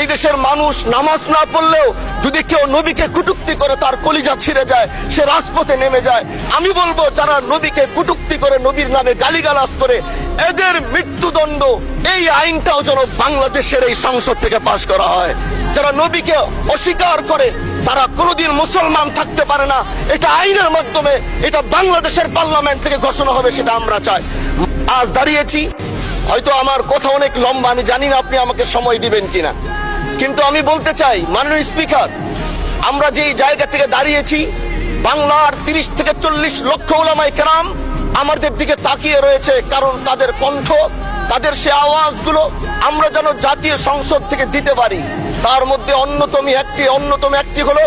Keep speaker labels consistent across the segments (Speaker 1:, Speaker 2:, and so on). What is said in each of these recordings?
Speaker 1: এই দেশের মানুষ নামাজ না পড়লেও যদি কেউ নবীকে কটূক্তি করে তার কলিজা ছিঁড়ে যায়, সে রাজপথে নেমে যায়। আমি বলবো যারা নবীকে কটূক্তি করে, নবীর নামে গালিগালাজ করে, এদের মৃত্যুদণ্ড এই আইনটাও যেন বাংলাদেশের এই সংসদ থেকে পাশ করা হয়। যারা নবীকে অস্বীকার করে তারা কোনোদিন মুসলমান থাকতে পারে না। এটা আইনের মাধ্যমে, এটা বাংলাদেশের পার্লামেন্ট থেকে ঘোষণা হবে, সেটা আমরা চাই। আজ দাঁড়িয়েছি, হয়তো আমার কথা অনেক লম্বা, আমি জানি না আপনি আমাকে সময় দিবেন কিনা, কিন্তু আমি বলতে চাই মাননীয় স্পিকার, আমরা যেই জায়গা থেকে দাঁড়িয়েছি, বাংলার 30 থেকে 40 লক্ষ উলামায়ে কেরাম আমাদের দিকে তাকিয়ে রয়েছে, কারণ তাদের কণ্ঠ, তাদের সে আওয়াজগুলো আমরা যেন জাতীয় সংসদ থেকে দিতে পারি। তার মধ্যে অন্যতম একটি হলো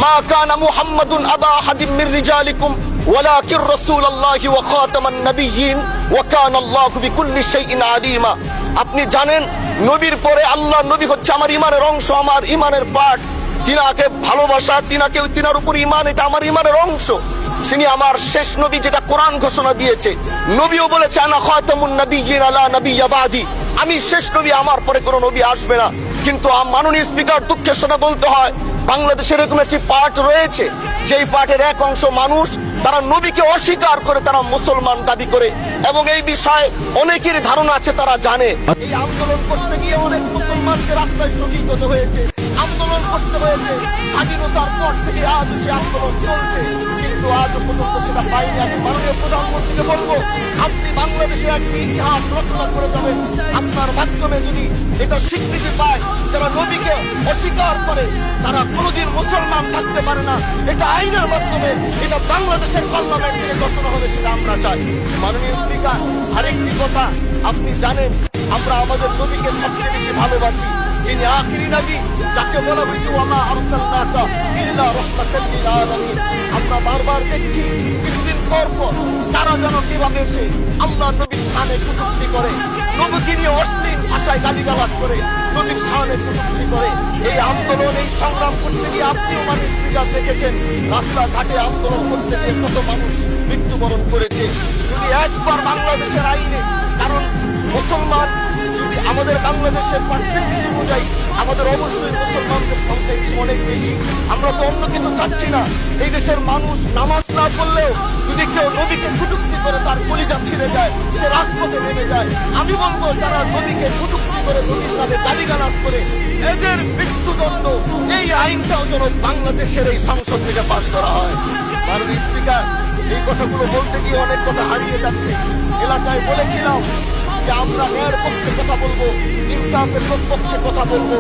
Speaker 1: মা কানা মুহাম্মাদুন আবা আহাদিম মির রিজালিকুম ওয়ালাকির রাসূলুল্লাহি ওয়া খাতামান নাবিয়্যিন ওয়া কানা আল্লাহু বিকুল্লি শাইইন আলিমা। আপনি জানেন নবীর পরে আল্লাহর নবী হচ্ছে আমার ঈমানের অংশ, আমার ঈমানের পার্ট। তিনাকে ভালোবাসা, তিনার উপর ঈমান, এটা আমার ঈমানের অংশ। তিনি আমার শেষ নবী, যেটা কোরআন ঘোষণা দিয়েছে। নবীও বলেছে আনা খাতামুন নাবিয়্যিন আলা নাবিয়্যা বাদি, আমি শেষ নবী, আমার পরে কোনো নবী আসবে না। কিন্তু মাননীয় স্পিকার, দুঃখের সাথে বলতে হয় বাংলাদেশের এরকম একটি পার্ট রয়েছে, যেই পার্টের এক অংশ মানুষ তারা নবীকে অস্বীকার করে, তারা মুসলমান দাবি করে, এবং এই বিষয়ে অনেকের ধারণা আছে, তারা জানে। এই আন্দোলন করতে গিয়ে অনেক মুসলমানকে রাস্তায় শহীদ হতে হয়েছে, আন্দোলন করতে হয়েছে। স্বাধীনতার পর থেকে আজ সে আন্দোলন চলছে, কিন্তু আজও পর্যন্ত সেটা পাইনি। আমি মাননীয় প্রধানমন্ত্রীকে বলবো, আপনি বাংলাদেশে একটি ইতিহাস রচনা করে যাবেন। আপনার মাধ্যমে যদি এটা স্বীকৃতি পায়, যারা নবীকে অস্বীকার করে তারা কোনোদিন মুসলমান থাকতে পারে না। এটা আইনের মাধ্যমে, এটা বাংলাদেশের পার্লামেন্ট থেকে ঘোষণা হবে, সেটা আমরা চাই। মাননীয় স্পিকার, আরেকটি কথা, আপনি জানেন আমরা আমাদের নবীকে সবচেয়ে বেশি ভালোবাসি। যিনি আখিরি নবী, যাকে বলা হয়েছে ওয়ামা আরসালনাকা ইল্লা রাহমাতাল লিল আলামিন। আমরা বারবার দেখছি কিছুদিন পর পর তারা যেন কিভাবে এসে আল্লাহ নবীর শানে কটূক্তি করে, নবীকে নিয়ে অশ্লীল ভাষায় গালিগালাজ করে, নবীর শানে কটূক্তি করে। এই আন্দোলন, এই সংগ্রাম করতে গিয়ে আপনিও মানুষ স্পিকার দেখেছেন, রাস্তাঘাটে আন্দোলন করতে গিয়ে কত মানুষ মৃত্যুবরণ করেছে। যদি একবার বাংলাদেশের আইনে, কারণ মুসলমান যদি আমাদের বাংলাদেশের পার্সেন্টেজ অনুযায়ী আমাদের অবশ্যই মুসলমানদের সংখ্যা অনেক বেশি। আমরা তো অন্য কিছু চাচ্ছি না। এই দেশের মানুষ নামাজ না পড়লেও যদি কেউ নবীকে কটূক্তি করে তার কলিজা ছিঁড়ে যায়, সে রাজপথে নেমে যায়। আমি বলবো যারা নবীকে কটূক্তি করে, নবীর নামে গালিগালাজ করে, এদের মৃত্যুদণ্ড এই আইনটাও যেন বাংলাদেশের এই সংসদ থেকে পাশ করা হয়। মাননীয় স্পিকার, এই কথাগুলো বলতে গিয়ে অনেক কথা হারিয়ে যাচ্ছে। এলাকায় বলেছিলাম যে আমরা ন্যায়ের পক্ষে কথা বলবো, ইনসাফের পক্ষে কথা বলবো।